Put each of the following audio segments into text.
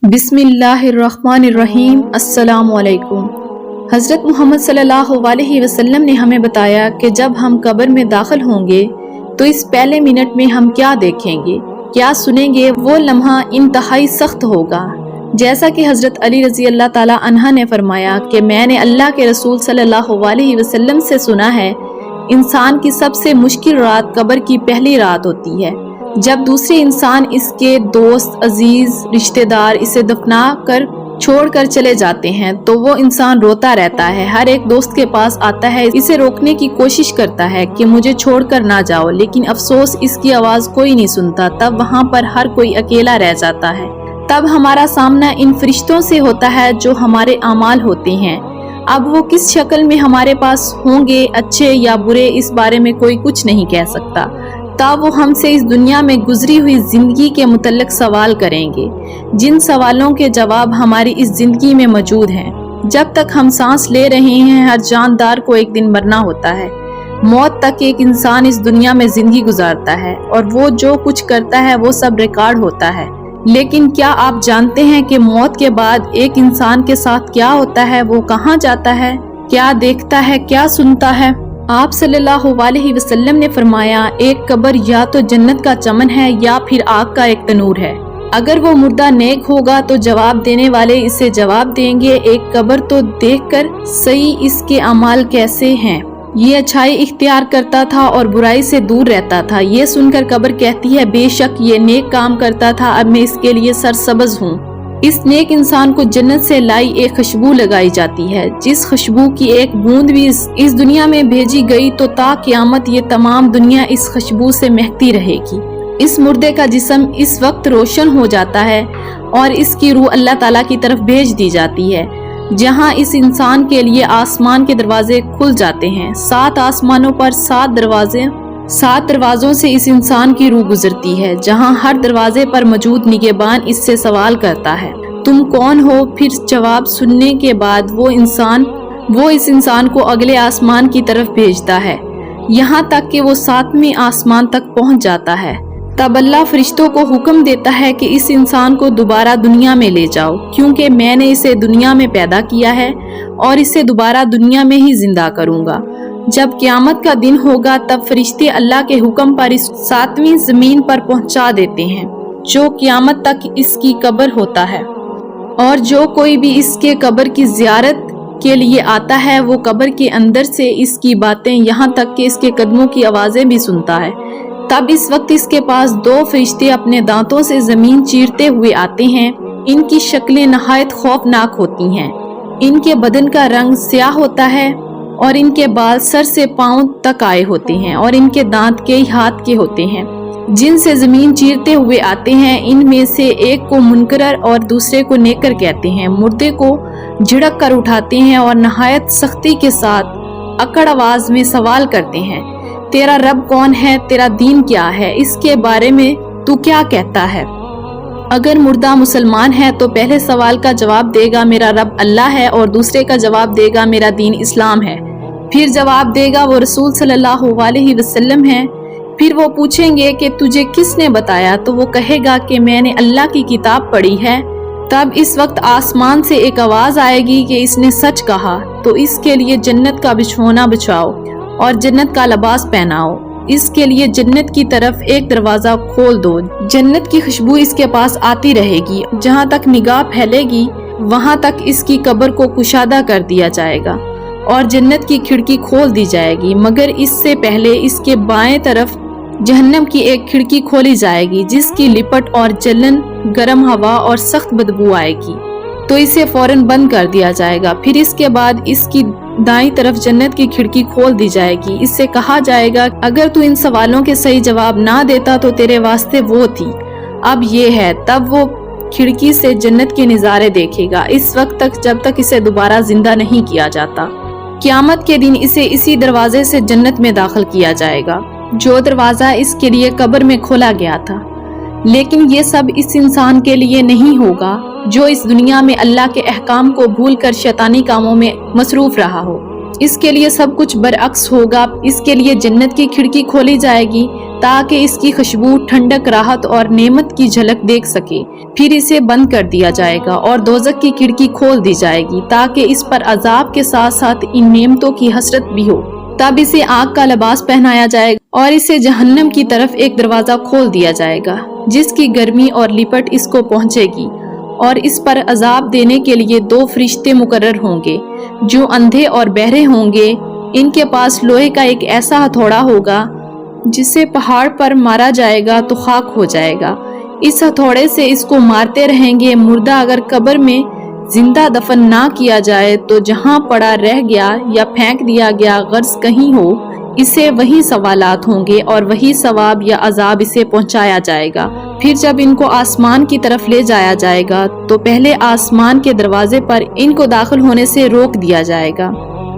बिस्मिल्लाहिर्रहमानिर्रहीम। अस्सलामु अलैकुम। हज़रत मोहम्मद सल्लल्लाहु अलैहि वसल्लम ने हमें बताया कि जब हम कब्र में दाखिल होंगे तो इस पहले मिनट में हम क्या देखेंगे, क्या सुनेंगे, वो लम्हा इंतहाई सख्त होगा। जैसा कि हज़रत अली रज़ी अल्लाह ताला अन्हा ने फरमाया कि मैंने अल्लाह के रसूल सल्लल्लाहु अलैहि वसल्लम से सुना है, इंसान की सबसे मुश्किल रात कब्र की पहली रात होती है, जब दूसरे इंसान, इसके दोस्त, अजीज, रिश्तेदार इसे दफना कर छोड़ कर चले जाते हैं तो वो इंसान रोता रहता है। हर एक दोस्त के पास आता है, इसे रोकने की कोशिश करता है कि मुझे छोड़कर ना जाओ, लेकिन अफसोस इसकी आवाज कोई नहीं सुनता। तब वहाँ पर हर कोई अकेला रह जाता है। तब हमारा सामना इन फरिश्तों से होता है जो हमारे आमाल होते हैं। अब वो किस शक्ल में हमारे पास होंगे, अच्छे या बुरे, इस बारे में कोई कुछ नहीं कह सकता। तब वो हमसे इस दुनिया में गुजरी हुई जिंदगी के मुतल्लिक सवाल करेंगे, जिन सवालों के जवाब हमारी इस जिंदगी में मौजूद हैं। जब तक हम सांस ले रहे हैं, हर जानदार को एक दिन मरना होता है। मौत तक एक इंसान इस दुनिया में जिंदगी गुजारता है और वो जो कुछ करता है वो सब रिकॉर्ड होता है। लेकिन क्या आप जानते हैं कि मौत के बाद एक इंसान के साथ क्या होता है, वो कहाँ जाता है, क्या देखता है, क्या सुनता है? आप सल्लल्लाहु अलैहि वसल्लम ने फरमाया, एक कब्र या तो जन्नत का चमन है या फिर आग का एक तनूर है। अगर वो मुर्दा नेक होगा तो जवाब देने वाले इसे जवाब देंगे, एक कब्र तो देखकर सही इसके अमाल कैसे हैं। ये अच्छाई इख्तियार करता था और बुराई से दूर रहता था। ये सुनकर कब्र कहती है, बेशक ये नेक काम करता था, अब मैं इसके लिए सरसब्ज हूँ। इस नेक इंसान को जन्नत से लाई एक खुशबू लगाई जाती है। जिस खुशबू की एक बूंद भी इस दुनिया में भेजी गई तो ता क़यामत ये तमाम दुनिया इस खुशबू से महकती रहेगी। इस मुर्दे का जिस्म इस वक्त रोशन हो जाता है और इसकी रूह अल्लाह ताला की तरफ भेज दी जाती है, जहां इस इंसान के लिए आसमान के दरवाजे खुल जाते हैं। 7 आसमानों पर 7 दरवाजों से इस इंसान की रूह गुजरती है, जहां हर दरवाजे पर मौजूद निगहबान इससे सवाल करता है, तुम कौन हो? फिर जवाब सुनने के बाद वो इस इंसान को अगले आसमान की तरफ भेजता है, यहाँ तक कि वो 7वें आसमान तक पहुँच जाता है। तब अल्लाह फरिश्तों को हुक्म देता है कि इस इंसान को दोबारा दुनिया में ले जाओ, क्योंकि मैंने इसे दुनिया में पैदा किया है और इसे दोबारा दुनिया में ही जिंदा करूंगा। जब क़यामत का दिन होगा तब फरिश्ते अल्लाह के हुक्म पर इस 7वीं जमीन पर पहुंचा देते हैं, जो क़यामत तक इसकी कब्र होता है। और जो कोई भी इसके कब्र की ज़ियारत के लिए आता है वो कब्र के अंदर से इसकी बातें, यहाँ तक कि इसके कदमों की आवाज़ें भी सुनता है। तब इस वक्त इसके पास 2 फरिश्ते अपने दांतों से जमीन चीरते हुए आते हैं। इनकी शक्लें नहायत खौफनाक होती हैं। इनके बदन का रंग स्याह होता है और इनके बाल सर से पांव तक आए होते हैं और इनके दांत कई हाथ के होते हैं, जिनसे जमीन चीरते हुए आते हैं। इनमें से एक को मुनकर और दूसरे को नेकर कहते हैं। मुर्दे को झिड़क कर उठाते हैं और नहायत सख्ती के साथ अकड़ आवाज में सवाल करते हैं, तेरा रब कौन है, तेरा दीन क्या है, इसके बारे में तू क्या कहता है? अगर मुर्दा मुसलमान है तो पहले सवाल का जवाब देगा, मेरा रब अल्लाह है, और दूसरे का जवाब देगा, मेरा दीन इस्लाम है। फिर जवाब देगा, वो रसूल सल्लल्लाहु अलैहि वसल्लम है। फिर वो पूछेंगे कि तुझे किसने बताया? तो वो कहेगा कि मैंने अल्लाह की किताब पढ़ी है। तब इस वक्त आसमान से एक आवाज आएगी कि इसने सच कहा, तो इसके लिए जन्नत का बिछौना बिछाओ और जन्नत का लिबास पहनाओ। इसके लिए जन्नत की तरफ एक दरवाजा खोल दो। जन्नत की खुशबू इसके पास आती रहेगी। जहाँ तक निगाह फैलेगी वहाँ तक इसकी कब्र को कुशादा कर दिया जाएगा और जन्नत की खिड़की खोल दी जाएगी। मगर इससे पहले इसके बाएं तरफ जहन्नम की एक खिड़की खोली जाएगी, जिसकी लिपट और जलन, गर्म हवा और सख्त बदबू आएगी, तो इसे फौरन बंद कर दिया जाएगा। फिर इसके बाद इसकी दाईं तरफ जन्नत की खिड़की खोल दी जाएगी। इससे कहा जाएगा, अगर तू इन सवालों के सही जवाब ना देता तो तेरे वास्ते वो थी, अब ये है। तब वो खिड़की से जन्नत के नज़ारे देखेगा, इस वक्त तक जब तक इसे दोबारा जिंदा नहीं किया जाता। क़यामत के दिन इसे इसी दरवाजे से जन्नत में दाखिल किया जाएगा, जो दरवाजा इसके लिए कब्र में खोला गया था। लेकिन ये सब इस इंसान के लिए नहीं होगा जो इस दुनिया में अल्लाह के अहकाम को भूलकर शैतानी कामों में मसरूफ रहा हो। इसके लिए सब कुछ बरअक्स होगा। इसके लिए जन्नत की खिड़की खोली जाएगी تاکہ اس کی خوشبو، ٹھنڈک، راحت اور نعمت کی جھلک دیکھ سکے۔ پھر اسے بند کر دیا جائے گا اور دوزخ کی کھڑکی کھول دی جائے گی تاکہ اس پر عذاب کے ساتھ ساتھ ان نعمتوں کی حسرت بھی ہو۔ تب اسے آگ کا لباس پہنایا جائے گا اور اسے جہنم کی طرف ایک دروازہ کھول دیا جائے گا جس کی گرمی اور لپٹ اس کو پہنچے گی، اور اس پر عذاب دینے کے لیے 2 فرشتے مقرر ہوں گے جو اندھے اور بہرے ہوں گے۔ ان کے پاس لوہے کا ایک ایسا ہتھوڑا ہوگا جسے پہاڑ پر مارا جائے گا تو خاک ہو جائے گا۔ اس ہتھوڑے سے اس کو مارتے رہیں گے۔ مردہ اگر قبر میں زندہ دفن نہ کیا جائے تو جہاں پڑا رہ گیا یا پھینک دیا گیا غرض کہیں ہو، اسے وہی سوالات ہوں گے اور وہی ثواب یا عذاب اسے پہنچایا جائے گا۔ پھر جب ان کو آسمان کی طرف لے جایا جائے گا تو پہلے آسمان کے دروازے پر ان کو داخل ہونے سے روک دیا جائے گا،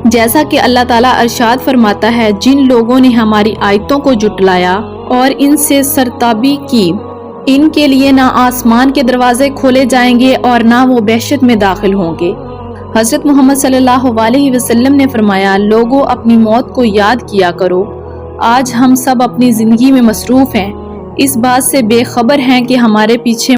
جیسا کہ اللہ تعالیٰ ارشاد فرماتا ہے، جن لوگوں نے ہماری آیتوں کو جھٹلایا اور ان سے سرتابی کی، ان کے لیے نہ آسمان کے دروازے کھولے جائیں گے اور نہ وہ بہشت میں داخل ہوں گے۔ حضرت محمد صلی اللہ علیہ وسلم نے فرمایا، لوگوں اپنی موت کو یاد کیا کرو۔ آج ہم سب اپنی زندگی میں مصروف ہیں، اس بات سے بے خبر ہیں کہ ہمارے پیچھے